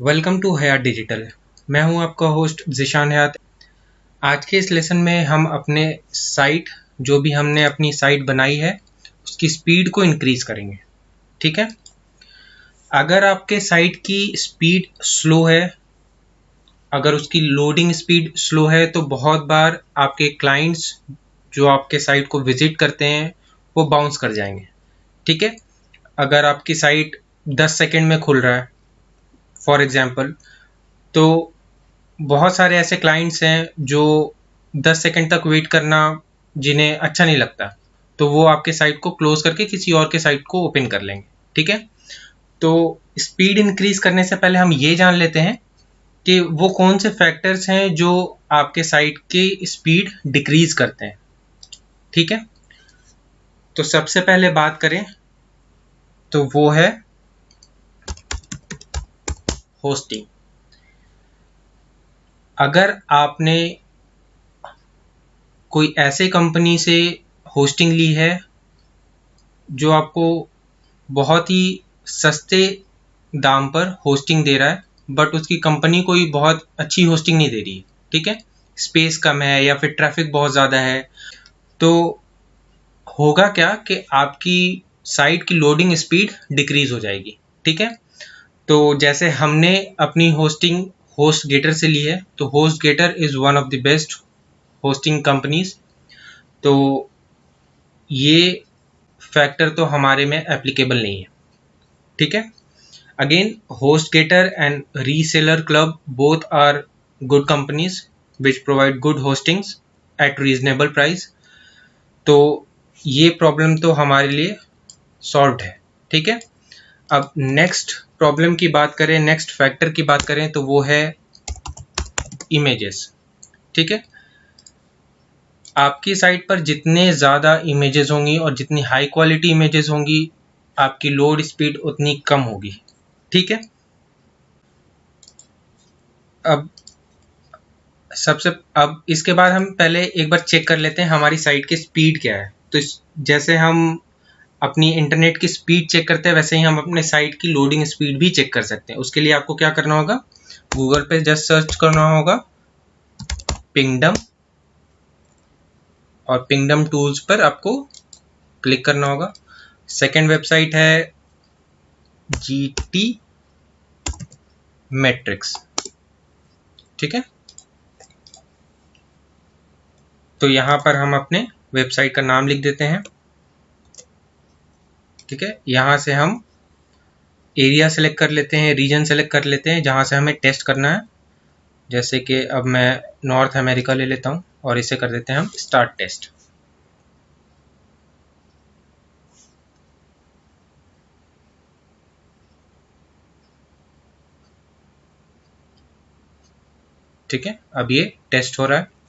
Welcome to Hayat digital. मैं हूं आपका होस्ट ज़िशान हयात। आज के इस लेसन में हम अपने साइट जो भी हमने अपनी साइट बनाई है उसकी स्पीड को इंक्रीज़ करेंगे। ठीक है, अगर आपके साइट की स्पीड स्लो है, अगर उसकी लोडिंग स्पीड स्लो है तो बहुत बार आपके क्लाइंट्स जो आपके साइट को विजिट करते हैं वो बाउंस कर जाएंगे। ठीक है, अगर आपकी साइट 10 सेकंड में खुल रहा है फॉर एग्जांपल, तो बहुत सारे ऐसे क्लाइंट्स हैं जो 10 सेकंड तक वेट करना जिन्हें अच्छा नहीं लगता, तो वो आपके साइट को क्लोज करके किसी और के साइट को ओपन कर लेंगे। ठीक है, तो स्पीड इंक्रीज करने से पहले हम ये जान लेते हैं कि वो कौन से फैक्टर्स हैं जो आपके साइट की स्पीड डिक्रीज करते हैं। ठीक है, तो सबसे पहले बात करें तो वो है होस्टिंग। अगर आपने कोई ऐसे कंपनी से होस्टिंग ली है जो आपको बहुत ही सस्ते दाम पर होस्टिंग दे रहा है, बट उसकी कंपनी कोई बहुत अच्छी होस्टिंग नहीं दे रही है, ठीक है, स्पेस कम है या फिर ट्रैफिक बहुत ज़्यादा है, तो होगा क्या कि आपकी साइट की लोडिंग स्पीड डिक्रीज हो जाएगी। ठीक है, तो जैसे हमने अपनी होस्टिंग होस्टगेटर से ली है, तो HostGator is one of the best hosting companies, तो ये फैक्टर तो हमारे में एप्लीकेबल नहीं है। ठीक है, again HostGator and Reseller Club both are good companies which provide good hostings at reasonable price, तो ये प्रॉब्लम तो हमारे लिए सॉल्व्ड है। ठीक है, अब नेक्स्ट प्रॉब्लम की बात करें, नेक्स्ट फैक्टर की बात करें तो वो है इमेजेस। ठीक है, आपकी साइट पर जितने ज़्यादा इमेजेस होंगी और जितनी हाई क्वालिटी इमेजेस होंगी आपकी लोड स्पीड उतनी कम होगी। ठीक है, अब इसके बाद हम पहले एक बार चेक कर लेते हैं हमारी साइट की स्पीड क्या है। तो जैसे हम अपनी इंटरनेट की स्पीड चेक करते हैं वैसे ही हम अपने साइट की लोडिंग स्पीड भी चेक कर सकते हैं। उसके लिए आपको क्या करना होगा, गूगल पे जस्ट सर्च करना होगा पिंगडम, और पिंगडम टूल्स पर आपको क्लिक करना होगा। सेकेंड वेबसाइट है GT मैट्रिक्स। ठीक है, तो यहाँ पर हम अपने वेबसाइट का नाम लिख देते हैं। ठीक है, यहाँ से हम एरिया सेलेक्ट कर लेते हैं, रीजन सेलेक्ट कर लेते हैं जहाँ से हमें टेस्ट करना है। जैसे कि अब मैं नॉर्थ अमेरिका ले लेता हूँ और इसे कर देते हैं हम स्टार्ट टेस्ट। ठीक है, अब ये टेस्ट हो रहा है।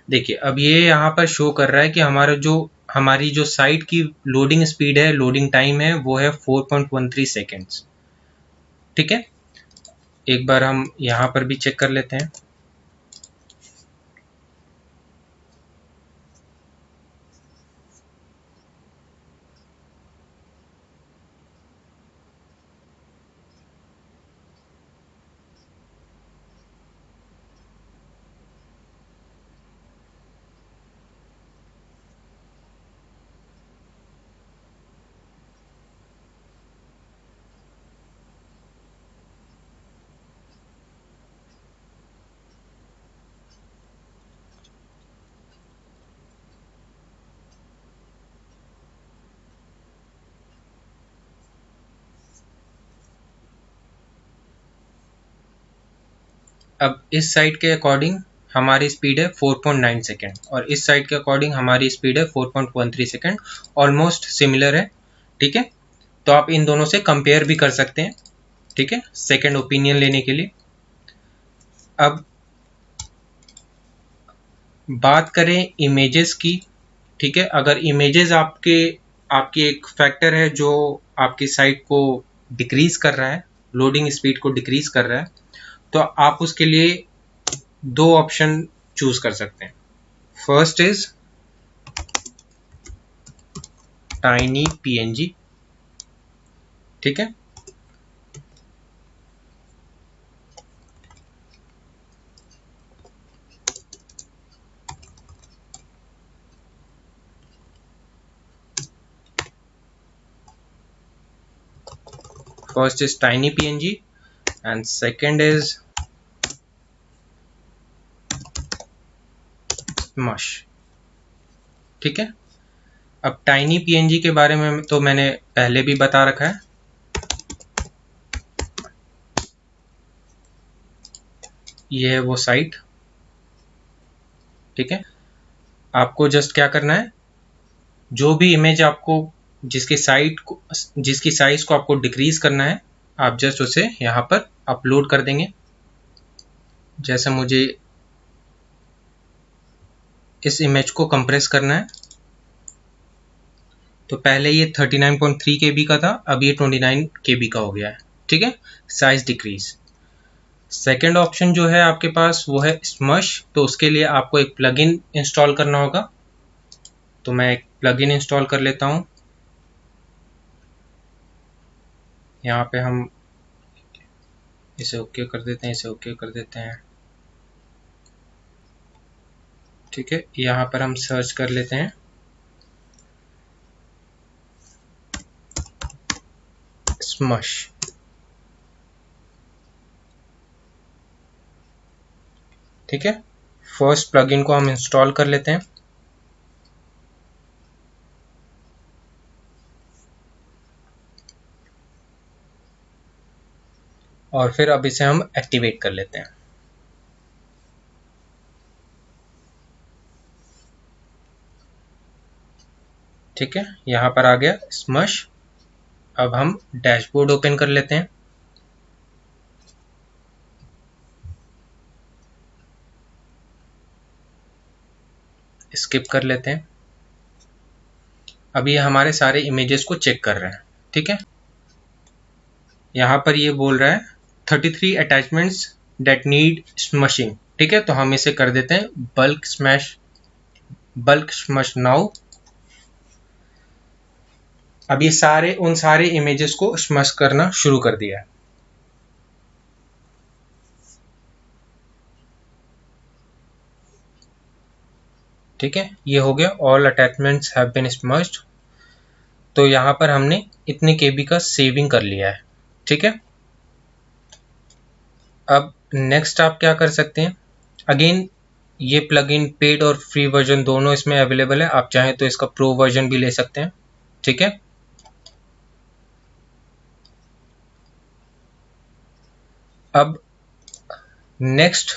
देखिए अब ये यहाँ पर शो कर रहा है कि हमारी जो साइट की लोडिंग स्पीड है, लोडिंग टाइम है, वो है 4.13 सेकेंड्स। ठीक है, एक बार हम यहाँ पर भी चेक कर लेते हैं। अब इस साइट के अकॉर्डिंग हमारी स्पीड है 4.9 सेकेंड और इस साइट के अकॉर्डिंग हमारी स्पीड है 4.13 सेकेंड, ऑलमोस्ट सिमिलर है। ठीक है, तो आप इन दोनों से कंपेयर भी कर सकते हैं। ठीक है, सेकेंड ओपिनियन लेने के लिए। अब बात करें इमेजेस की। ठीक है, अगर इमेजेस आपकी एक फैक्टर है जो आपकी साइट को डिक्रीज कर रहा है, लोडिंग स्पीड को डिक्रीज कर रहा है, तो आप उसके लिए दो ऑप्शन चूज कर सकते हैं। फर्स्ट इज टाइनी पीएनजी, ठीक है। First is tiny PNG and second is Smush, ठीक है। अब टाइनी PNG के बारे में तो मैंने पहले भी बता रखा है। ये है वो साइट, ठीक है। आपको जस्ट क्या करना है, जो भी इमेज आपको जिसकी साइज को आपको डिक्रीज करना है, आप जस्ट उसे यहाँ पर अपलोड कर देंगे। जैसे मुझे इस इमेज को कंप्रेस करना है, तो पहले ये 39.3 KB का था, अब ये 29 KB का हो गया है, ठीक है। Size decrease. सेकेंड ऑप्शन जो है आपके पास वो है स्मश, तो उसके लिए आपको एक प्लगइन इंस्टॉल करना होगा। तो मैं एक प्लगइन इंस्टॉल कर लेता हूँ। यहाँ पे हम इसे ओके कर देते हैं, इसे ओके कर देते हैं, ठीक है। यहाँ पर हम सर्च कर लेते हैं स्मश, ठीक है। फर्स्ट प्लगइन को हम इंस्टॉल कर लेते हैं। और फिर अब इसे हम एक्टिवेट कर लेते हैं, ठीक है। यहाँ पर आ गया स्मश। अब हम डैशबोर्ड ओपन कर लेते हैं। स्किप कर लेते हैं। अभी हमारे सारे इमेजेस को चेक कर रहे हैं, ठीक है। यहाँ पर ये बोल रहा है 33 अटैचमेंट्स डेट नीड स्मशिंग, ठीक है। तो हम इसे कर देते हैं बल्क स्मश नाउ। अब ये उन सारे इमेजेस को स्मश करना शुरू कर दिया है, ठीक है। ये हो गया ऑल अटैचमेंट्स हैव बीन स्मश्ड। तो यहाँ पर हमने इतने केबी का सेविंग कर लिया है, ठीक है। अब नेक्स्ट आप क्या कर सकते हैं, अगेन ये प्लगइन पेड और फ्री वर्जन दोनों इसमें अवेलेबल है। आप चाहें तो इसका प्रो वर्जन भी ले सकते हैं, ठीक है। अब नेक्स्ट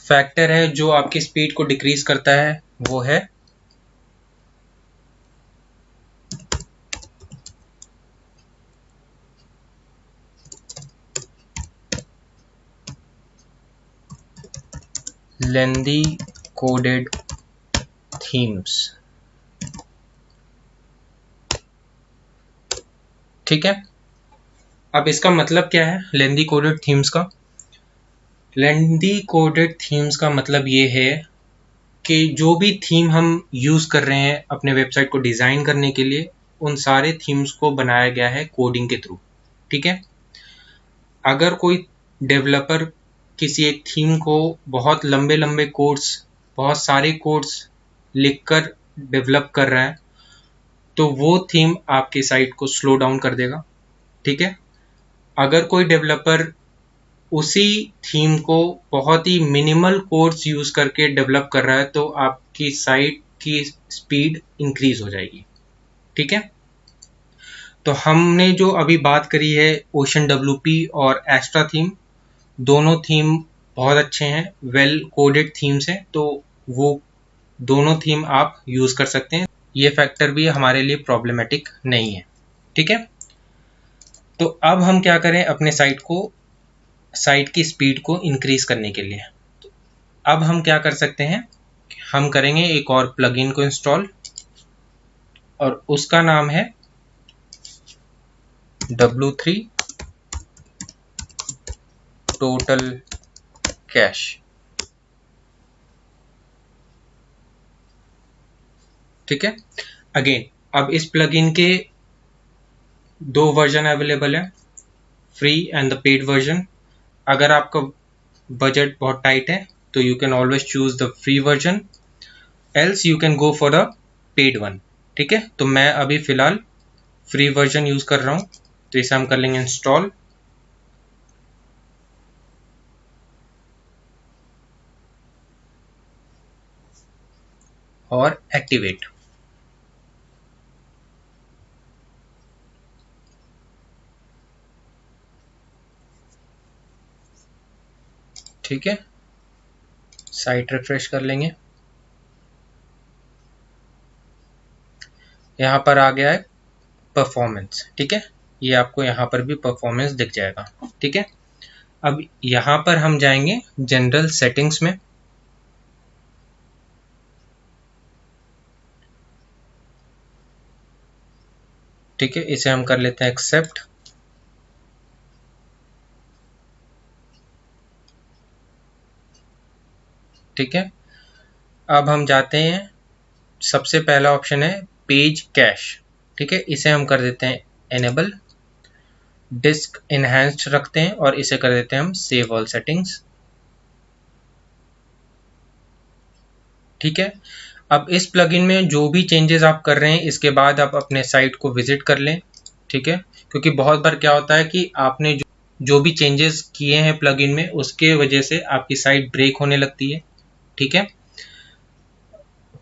फैक्टर है जो आपकी स्पीड को डिक्रीज करता है, वो है लेंदी कोडेड थीम्स, ठीक है। अब इसका मतलब क्या है लेंदी कोडेड थीम्स का? लेंदी कोडेड थीम्स का मतलब ये है कि जो भी थीम हम यूज कर रहे हैं अपने वेबसाइट को डिजाइन करने के लिए, उन सारे थीम्स को बनाया गया है कोडिंग के थ्रू, ठीक है। अगर कोई डेवलपर किसी एक थीम को बहुत लंबे लंबे कोड्स, बहुत सारे कोड्स लिखकर डेवलप कर रहा है, तो वो थीम आपकी साइट को स्लो डाउन कर देगा, ठीक है। अगर कोई डेवलपर उसी थीम को बहुत ही मिनिमल कोड्स यूज करके डेवलप कर रहा है, तो आपकी साइट की स्पीड इंक्रीज हो जाएगी, ठीक है। तो हमने जो अभी बात करी है OceanWP और एस्ट्रा थीम, दोनों थीम बहुत अच्छे हैं, वेल कोडेड थीम्स हैं, तो वो दोनों थीम आप यूज कर सकते हैं। ये फैक्टर भी हमारे लिए प्रॉब्लमेटिक नहीं है, ठीक है। तो अब हम क्या करें अपने साइट की स्पीड को इंक्रीज करने के लिए? तो अब हम क्या कर सकते हैं, हम करेंगे एक और प्लगइन को इंस्टॉल, और उसका नाम है W3 टोटल कैश। ठीक है। अगेन अब इस प्लगइन के दो वर्जन अवेलेबल है, free and the paid version. अगर आपका बजट बहुत टाइट है तो you can always choose the free version, else you can go for the paid one. ठीक है, तो मैं अभी फिलहाल फ्री वर्जन यूज कर रहा हूं, तो इसे हम कर लेंगे इंस्टॉल। और एक्टिवेट। ठीक है, साइट रिफ्रेश कर लेंगे। यहाँ पर आ गया है परफॉर्मेंस। ठीक है, ये आपको यहाँ पर भी परफॉर्मेंस दिख जाएगा। ठीक है, अब यहाँ पर हम जाएंगे जनरल सेटिंग्स में। ठीक है, इसे हम कर लेते हैं एक्सेप्ट। ठीक है, अब हम जाते हैं, सबसे पहला ऑप्शन है पेज कैश। ठीक है, इसे हम कर देते हैं एनेबल। डिस्क इनहैंस्ड रखते हैं और इसे कर देते हैं हम सेव ऑल सेटिंग्स। ठीक है, अब इस प्लगइन में जो भी चेंजेस आप कर रहे हैं इसके बाद आप अपने साइट को विजिट कर लें। ठीक है, क्योंकि बहुत बार क्या होता है कि आपने जो भी चेंजेस किए हैं प्लगइन में उसके वजह से आपकी साइट ब्रेक होने लगती है। ठीक है,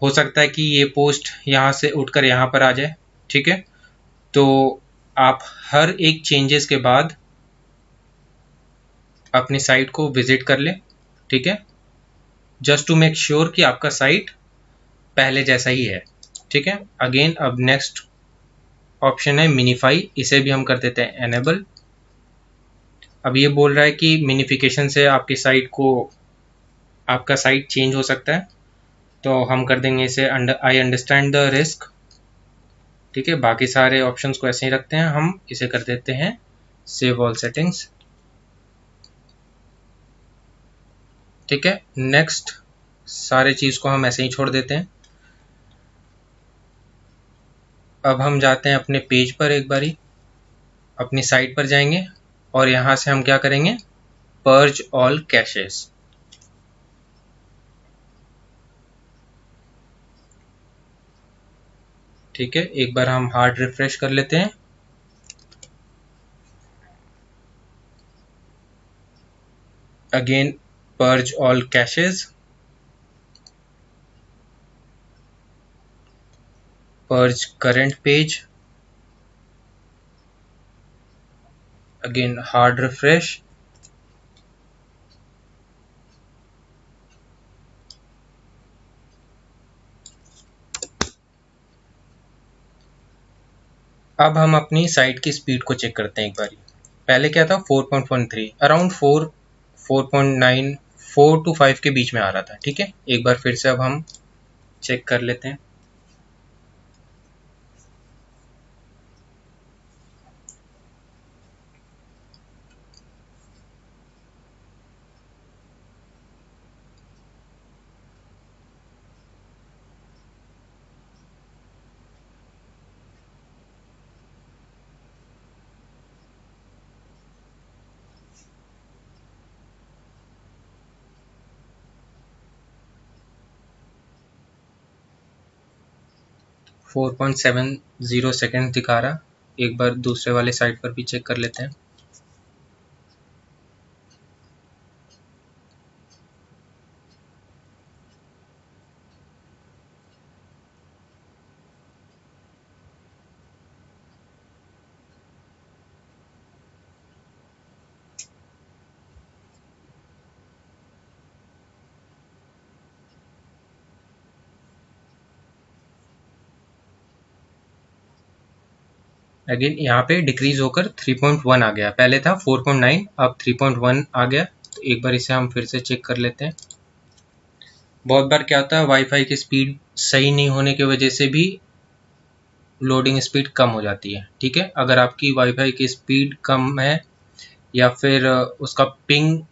हो सकता है कि ये पोस्ट यहाँ से उठकर यहाँ पर आ जाए। ठीक है, तो आप हर एक चेंजेस के बाद अपनी साइट को विजिट कर लें। ठीक है, जस्ट टू मेक श्योर कि आपका साइट पहले जैसा ही है। ठीक है, अगेन अब नेक्स्ट ऑप्शन है मिनीफाई, इसे भी हम कर देते हैं एनेबल। अब ये बोल रहा है कि मिनिफिकेशन से आपकी साइट को आपका साइट चेंज हो सकता है, तो हम कर देंगे इसे आई अंडरस्टैंड द रिस्क। ठीक है, बाकी सारे ऑप्शंस को ऐसे ही रखते हैं, हम इसे कर देते हैं सेव ऑल सेटिंग्स। ठीक है, नेक्स्ट सारे चीज को हम ऐसे ही छोड़ देते हैं। अब हम जाते हैं अपने पेज पर, एक बारी अपनी साइट पर जाएंगे और यहां से हम क्या करेंगे, पर्ज ऑल कैशेस। ठीक है, एक बार हम हार्ड रिफ्रेश कर लेते हैं। Again purge all caches, purge current page, again hard refresh. अब हम अपनी साइट की स्पीड को चेक करते हैं एक बारी। पहले क्या था 4.13, अराउंड 4.9, 4 to 5 के बीच में आ रहा था। ठीक है, एक बार फिर से अब हम चेक कर लेते हैं। फोर 4.70 सेकेंड दिखा रहा। एक बार दूसरे वाले साइट पर भी चेक कर लेते हैं। अगेन यहाँ पे डिक्रीज होकर 3.1 आ गया, पहले था 4.9, अब 3.1 आ गया। तो एक बार इसे हम फिर से चेक कर लेते हैं। बहुत बार क्या होता है, वाईफाई की स्पीड सही नहीं होने की वजह से भी लोडिंग स्पीड कम हो जाती है। ठीक है, अगर आपकी वाईफाई की स्पीड कम है या फिर उसका पिंग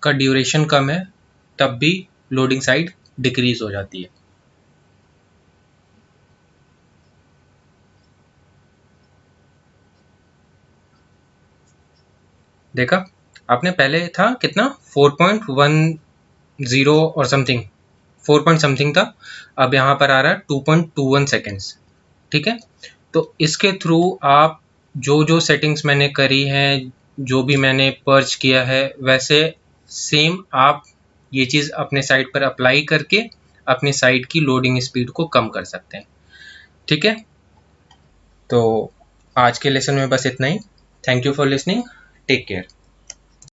का ड्यूरेशन कम है, तब भी लोडिंग साइड डिक्रीज हो जाती है। देखा आपने, पहले था कितना 4.10 और समथिंग 4 पॉइंट समथिंग था, अब यहाँ पर आ रहा है 2.21 सेकेंड्स। ठीक है, तो इसके थ्रू आप जो जो सेटिंग्स मैंने करी हैं, जो भी मैंने पर्च किया है, वैसे सेम आप ये चीज़ अपने साइट पर अप्लाई करके अपने साइट की लोडिंग स्पीड को कम कर सकते हैं। ठीक है, तो आज के लेसन में बस इतना ही। Thank you for listening, take care.